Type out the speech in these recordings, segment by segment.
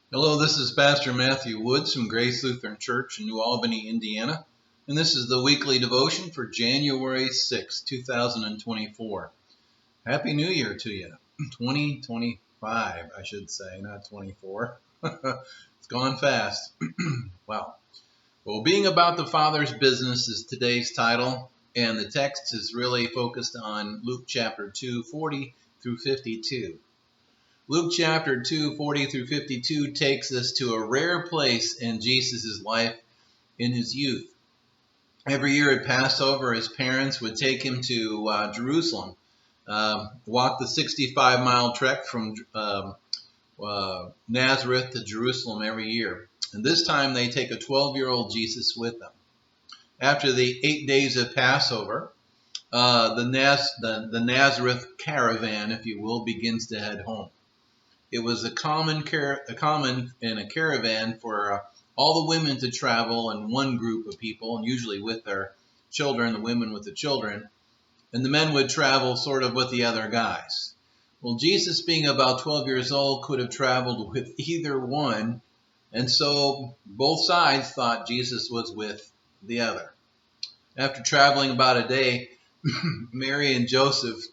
Hello, this is Pastor Matthew Woods from Grace Lutheran Church in New Albany, Indiana, and this is the weekly devotion for January 6, 2024. Happy New Year to you. 2025, I should say, not 24. It's gone fast. Wow. Well, being about the Father's business is today's title, and the text is really focused on Luke chapter 2, 40 through 52. Luke chapter 2, 40 through 52 takes us to a rare place in Jesus' life in his youth. Every year at Passover, his parents would take him to Jerusalem, walk the 65-mile trek from Nazareth to Jerusalem every year. And this time they take a 12-year-old Jesus with them. After the 8 days of Passover, the Nazareth caravan, if you will, begins to head home. It was a common in a caravan for all the women to travel in one group of people, and usually with their children, the women with the children, and the men would travel sort of with the other guys. Well, Jesus, being about 12 years old, could have traveled with either one, and so both sides thought Jesus was with the other. After traveling about a day, Mary and Joseph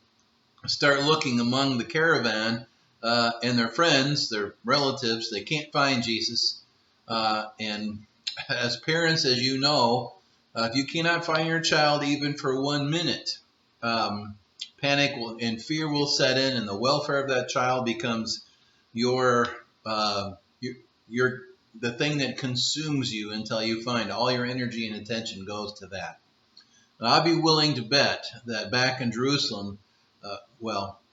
start looking among the caravan and their friends, their relatives. They can't find Jesus. And as parents, as you know, if you cannot find your child even for 1 minute, panic and fear will set in, and the welfare of that child becomes your the thing that consumes you until you find all your energy and attention goes to that. Now, I'd be willing to bet that back in Jerusalem,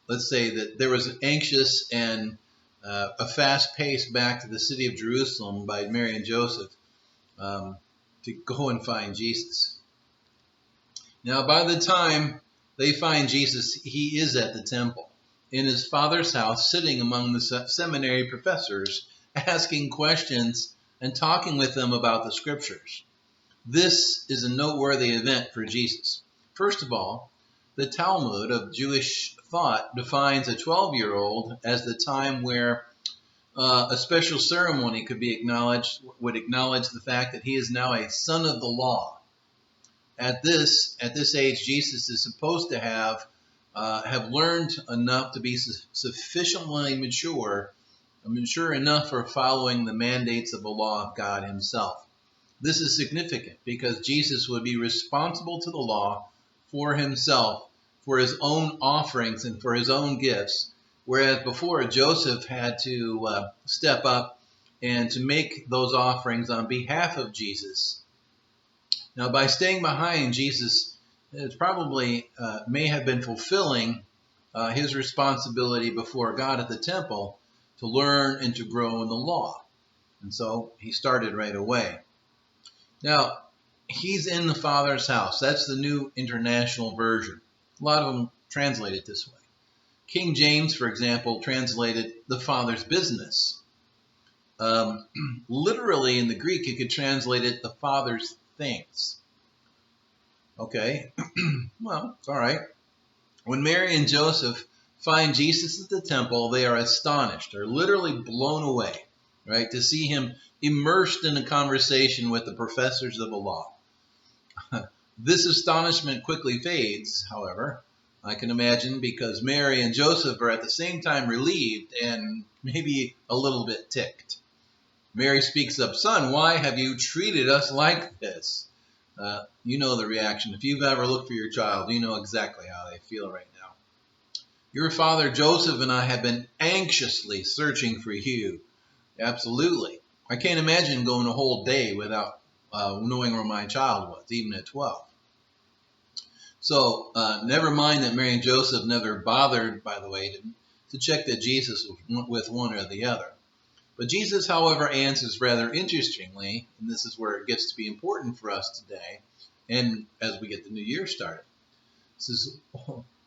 let's say that there was an anxious and a fast pace back to the city of Jerusalem by Mary and Joseph to go and find Jesus. Now, by the time they find Jesus, he is at the temple in his father's house, sitting among the seminary professors, asking questions and talking with them about the scriptures. This is a noteworthy event for Jesus. First of all, the Talmud of Jewish thought defines a 12-year-old as the time where a special ceremony would acknowledge the fact that he is now a son of the law. At this age, Jesus is supposed to have learned enough to be sufficiently mature enough for following the mandates of the law of God himself. This is significant because Jesus would be responsible to the law for himself, for his own offerings and for his own gifts, whereas before Joseph had to step up and to make those offerings on behalf of Jesus. Now, by staying behind, Jesus probably may have been fulfilling his responsibility before God at the temple to learn and to grow in the law. And so he started right away. Now, he's in the Father's house. That's the New International Version. A lot of them translate it this way. King James, for example, translated the Father's business. Literally in the Greek, you could translate it the Father's things. Okay, well, it's all right. When Mary and Joseph find Jesus at the temple, they are astonished. They're literally blown away, right, to see him immersed in a conversation with the professors of the law. This astonishment quickly fades, however, I can imagine, because Mary and Joseph are at the same time relieved and maybe a little bit ticked. Mary speaks up, "Son, why have you treated us like this?" You know the reaction. If you've ever looked for your child, you know exactly how they feel right now. "Your father Joseph and I have been anxiously searching for you." Absolutely. I can't imagine going a whole day without knowing where my child was, even at 12. So never mind that Mary and Joseph never bothered, by the way, to check that Jesus was with one or the other. But Jesus, however, answers rather interestingly, and this is where it gets to be important for us today, and as we get the new year started. He says,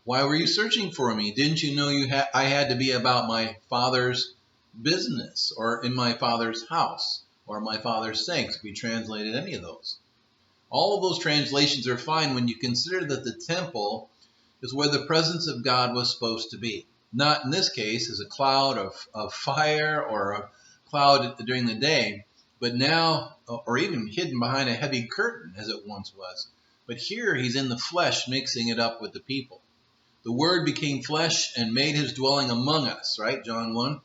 "Why were you searching for me? Didn't you know I had to be about my Father's business, or in my Father's house, or my Father's things?" If we translated any of those. All of those translations are fine when you consider that the temple is where the presence of God was supposed to be. Not in this case as a cloud of fire or a cloud during the day, but now, or even hidden behind a heavy curtain as it once was. But here he's in the flesh, mixing it up with the people. The Word became flesh and made his dwelling among us, right? John 1.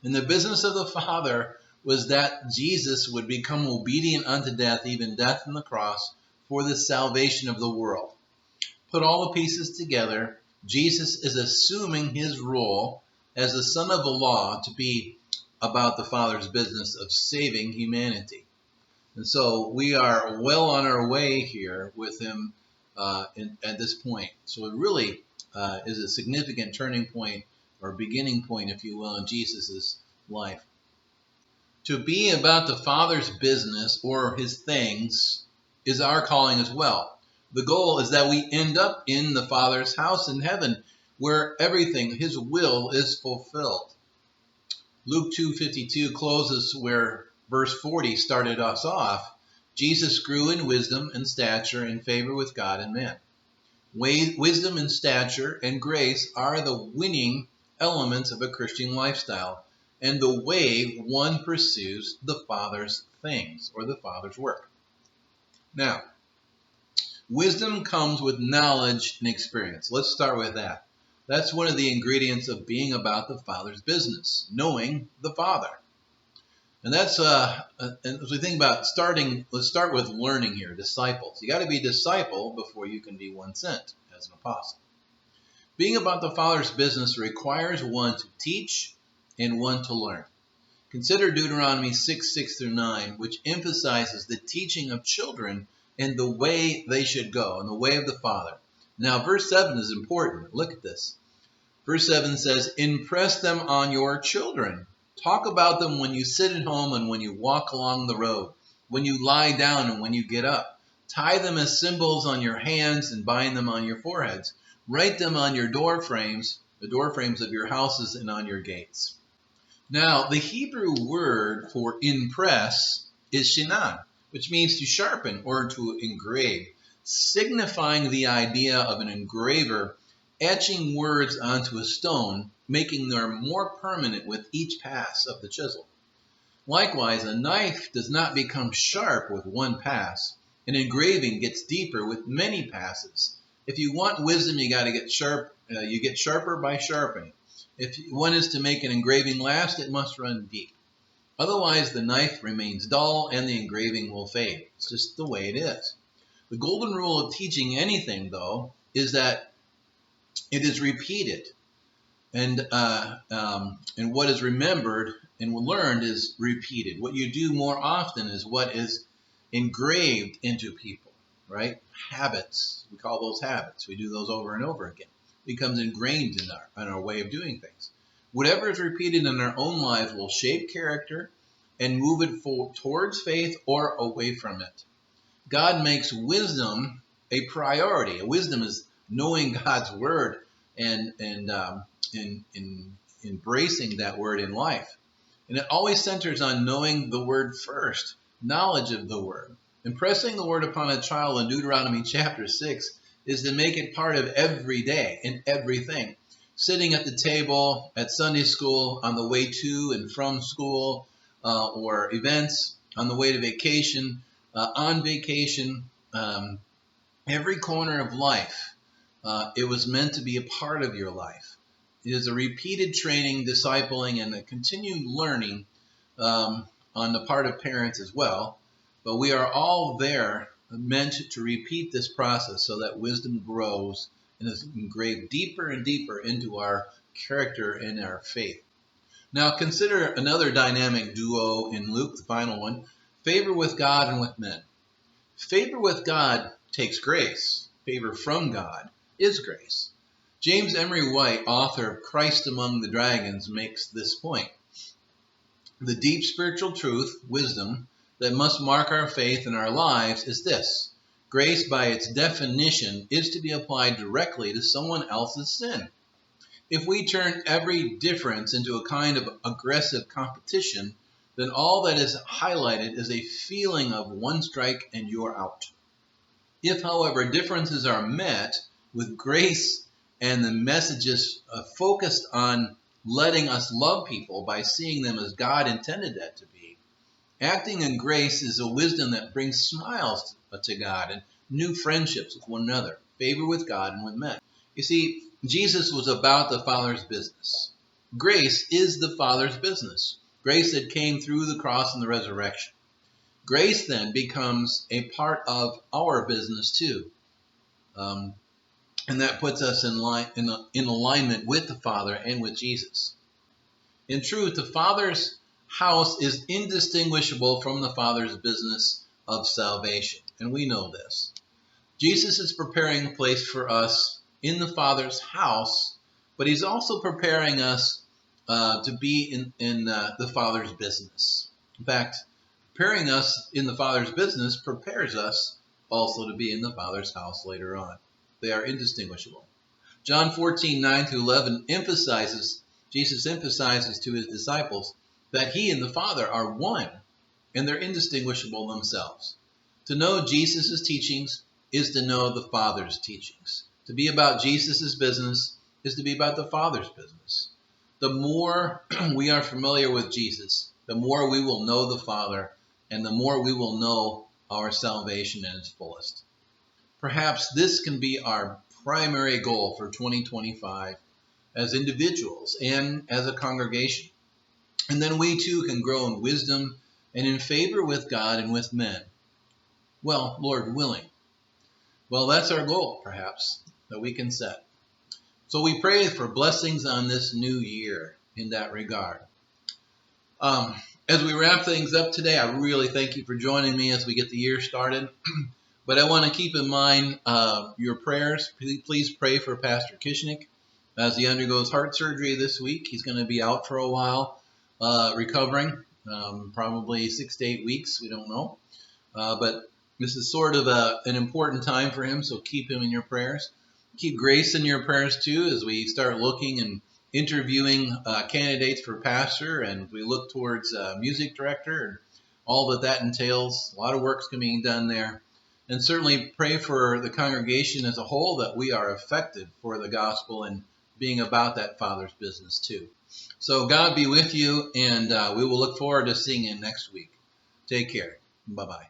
And the business of the Father was that Jesus would become obedient unto death, even death on the cross, for the salvation of the world. Put all the pieces together, Jesus is assuming his role as the Son of the Law to be about the Father's business of saving humanity. And so we are well on our way here with him at this point. So it really is a significant turning point, or beginning point, if you will, in Jesus' life. To be about the Father's business or his things is our calling as well. The goal is that we end up in the Father's house in heaven, where everything, his will, is fulfilled. Luke 2:52 closes where verse 40 started us off. Jesus grew in wisdom and stature and favor with God and men. Wisdom and stature and grace are the winning elements of a Christian lifestyle and the way one pursues the Father's things or the Father's work. Now, wisdom comes with knowledge and experience. Let's start with that. That's one of the ingredients of being about the Father's business, knowing the Father. And that's, and as we think about starting, let's start with learning here, disciples. You got to be a disciple before you can be one sent as an apostle. Being about the Father's business requires one to teach and one to learn. Consider Deuteronomy 6:6-9, which emphasizes the teaching of children and the way they should go, and the way of the Father. Now, verse 7 is important. Look at this. Verse 7 says, impress them on your children. Talk about them when you sit at home and when you walk along the road, when you lie down and when you get up. Tie them as symbols on your hands and bind them on your foreheads. Write them on your door frames, the door frames of your houses and on your gates. Now, the Hebrew word for impress is shinan, which means to sharpen or to engrave, signifying the idea of an engraver etching words onto a stone, making them more permanent with each pass of the chisel. Likewise, a knife does not become sharp with one pass. An engraving gets deeper with many passes. If you want wisdom, you got to get sharp. You get sharper by sharpening. If one is to make an engraving last, it must run deep. Otherwise, the knife remains dull and the engraving will fade. It's just the way it is. The golden rule of teaching anything, though, is that it is repeated, and what is remembered and learned is repeated. What you do more often is what is engraved into people, right? Habits, we call those habits. We do those over and over again. It becomes ingrained in our way of doing things. Whatever is repeated in our own lives will shape character and move it towards faith or away from it. God makes wisdom a priority. Wisdom is knowing God's word and embracing that word in life. And it always centers on knowing the word first, knowledge of the word. Impressing the word upon a child in Deuteronomy chapter 6 is to make it part of every day and everything. Sitting at the table, at Sunday school, on the way to and from school, or events, on the way to vacation, on vacation, every corner of life. It was meant to be a part of your life. It is a repeated training, discipling, and a continued learning on the part of parents as well. But we are all there meant to repeat this process so that wisdom grows and is engraved deeper and deeper into our character and our faith. Now consider another dynamic duo in Luke, the final one, favor with God and with men. Favor with God takes grace. Favor from God is grace. James Emery White, author of Christ Among the Dragons, makes this point. The deep spiritual truth, wisdom, that must mark our faith and our lives is this. Grace, by its definition, is to be applied directly to someone else's sin. If we turn every difference into a kind of aggressive competition, then all that is highlighted is a feeling of one strike and you're out. If, however, differences are met with grace and the messages focused on letting us love people by seeing them as God intended that to be. Acting in grace is a wisdom that brings smiles to God and new friendships with one another, favor with God and with men. You see, Jesus was about the Father's business. Grace is the Father's business. Grace that came through the cross and the resurrection. Grace then becomes a part of our business too. And that puts us in alignment with the Father and with Jesus. In truth, the Father's house is indistinguishable from the Father's business of salvation. And we know this. Jesus is preparing a place for us in the Father's house, but he's also preparing us to be in the Father's business. In fact, preparing us in the Father's business prepares us also to be in the Father's house later on. They are indistinguishable. John 14:9-11 Jesus emphasizes to his disciples that he and the Father are one, and they're indistinguishable themselves. To know Jesus' teachings is to know the Father's teachings. To be about Jesus' business is to be about the Father's business. The more we are familiar with Jesus, the more we will know the Father, and the more we will know our salvation in its fullest. Perhaps this can be our primary goal for 2025 as individuals and as a congregation. And then we too can grow in wisdom and in favor with God and with men. Well, Lord willing. Well, that's our goal, perhaps, that we can set. So we pray for blessings on this new year in that regard. As we wrap things up today, I really thank you for joining me as we get the year started. But I want to keep in mind your prayers. Please pray for Pastor Kishnik as he undergoes heart surgery this week. He's going to be out for a while, recovering, probably 6 to 8 weeks. We don't know. But this is sort of an important time for him, so keep him in your prayers. Keep Grace in your prayers, too, as we start looking and interviewing candidates for pastor, and we look towards music director and all that entails. A lot of work's being done there. And certainly pray for the congregation as a whole that we are effective for the gospel and being about that Father's business too. So God be with you, and we will look forward to seeing you next week. Take care. Bye-bye.